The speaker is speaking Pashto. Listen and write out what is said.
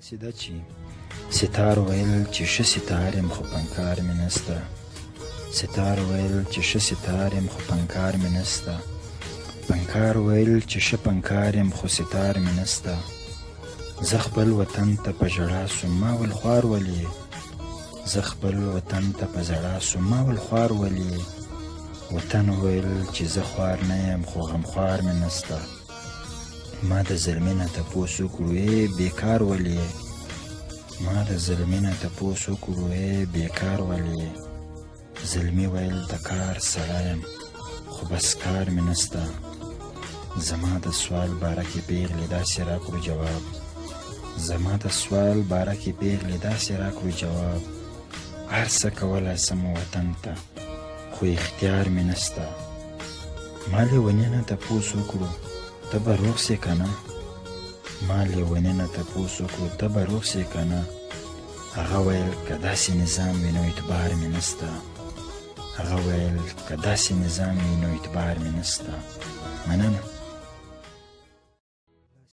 سیده چې ستار ویل چې ښه ستار یم خو پنکار مې نسته. ستار ویل چې ښه ستار یم خو پنکار مې نسته. پنکار ویل چې ښه پنکار یم خو ستار مې نسته. زه خپل وطن ته په ژړا سوم ما ول خوار ولې. زه خپل وطن ته په ژړا سوم ما ول خوار ولې. وطن ویل چې زه خوار نه یم خو غمخوار مې نسته. ما د زلمي نه تپوس وکړو بیکار ولې. ما د زلمي نه تپوس وکړو بیکار ولې. زلمي ویل د کار سړی یم خو بس کار مې نسته. زما د سوال باره کې پیغلې داسې راکړو جواب. زما د سوال باره کې پیغلې داسې راکړو جواب. هر څه کولی سم وطن ته خو اختیار مې نسته. ما لیوني نه تپوس وکړو ته به روغ سې که نه. ما لیوني نه تپوس وکړو ته به روغ سې که نه. هغه ویل که داسې نظام وي نو اعتبار مې نسته. هغه ویل که داسې نظام وي نو اعتبار مې نسته. مننه.